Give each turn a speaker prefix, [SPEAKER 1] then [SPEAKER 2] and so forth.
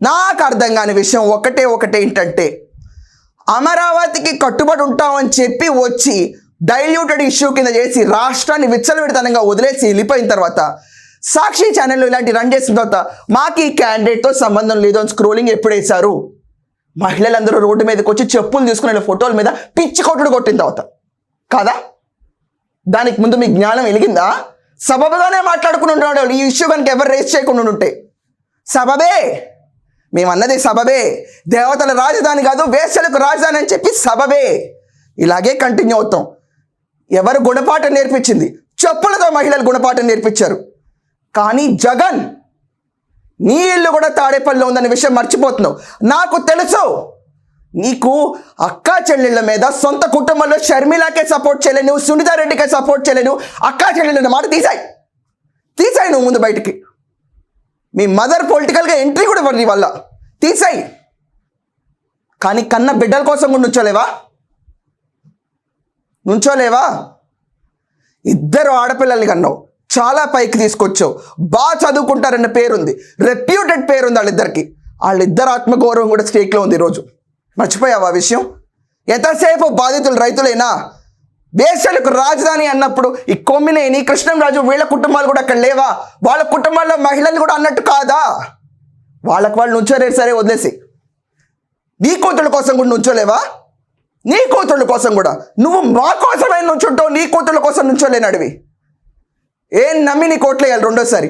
[SPEAKER 1] నాకు అర్థం కాని విషయం ఒకటే ఏంటంటే, అమరావతికి కట్టుబడి ఉంటామని చెప్పి వచ్చి డైల్యూటెడ్ ఇష్యూ కింద చేసి రాష్ట్రాన్ని విచ్చలవిడితనంగా వదిలేసి వెళ్ళిపోయిన తర్వాత సాక్షి ఛానల్లో ఇలాంటి రన్ చేసిన తర్వాత మాకు ఈ క్యాండిడేట్తో సంబంధం లేదు అని స్క్రోలింగ్ ఎప్పుడు వేశారు? మహిళలందరూ రోడ్డు మీదకి వచ్చి చెప్పులు తీసుకునే ఫోటోల మీద పిచ్చి కొట్టుడు కొట్టిన తర్వాత కాదా? దానికి ముందు మీ జ్ఞానం వెలిగిందా? సబబుగానే మాట్లాడుకుని ఉంటున్నాడు. ఈ ఇష్యూ కనుక ఎవరు రేస్ చేయకుండా ఉంటే సబబే, మేమన్నది సబబే. దేవతల రాజధాని కాదు, వేశ్యలకు రాజధాని అని చెప్పి సబబే. ఇలాగే కంటిన్యూ అవుతాం. ఎవరు గుణపాఠం నేర్పించింది? చెప్పులతో మహిళలు గుణపాఠం నేర్పించారు. కానీ జగన్, నీ ఇల్లు కూడా తాడేపల్లిలో ఉందనే విషయం మర్చిపోతున్నావు. నాకు తెలుసు నీకు అక్కా చెల్లెళ్ళ మీద సొంత కుటుంబంలో షర్మిలాకే సపోర్ట్ చేయలేను, సునీతారెడ్డికే సపోర్ట్ చేయలేను. అక్కా చెల్లెళ్ళ మాట తీసాయి నువ్వు ముందు బయటికి. మీ మదర్ పొలిటికల్గా ఎంట్రీ కూడా ఇవ్వరు నీ వల్ల, తీసాయి. కానీ కన్న బిడ్డల కోసం కూడా నుంచోలేవా? ఇద్దరు ఆడపిల్లల్ని కన్నావు, చాలా పైకి తీసుకొచ్చావు, బాగా చదువుకుంటారన్న పేరుంది, రెప్యూటెడ్ పేరుంది వాళ్ళిద్దరికి. వాళ్ళిద్దరు ఆత్మగౌరవం కూడా స్టేక్లో ఉంది ఈరోజు. మర్చిపోయావా ఆ విషయం? ఎంతసేపు బాధితులు రైతులేనా? వేశ్యలకు రాజధాని అన్నప్పుడు ఈ కొమ్మినేని, కృష్ణంరాజు వీళ్ళ కుటుంబాలు కూడా అక్కడ లేవా? వాళ్ళ కుటుంబాల్లో మహిళలు కూడా అన్నట్టు కాదా? వాళ్ళకు వాళ్ళు నుంచోలేరు, సరే వదిలేసి. నీ కూతుళ్ళ కోసం కూడా నుంచోలేవా? నీ కూతుళ్ళ కోసం కూడా నువ్వు మా కోసమే నుంచుంటావు, నీ కూతుళ్ళ కోసం నుంచోలేనడివి. ఏం నమ్మి నీ కోట్లు వేయాలి రెండోసారి?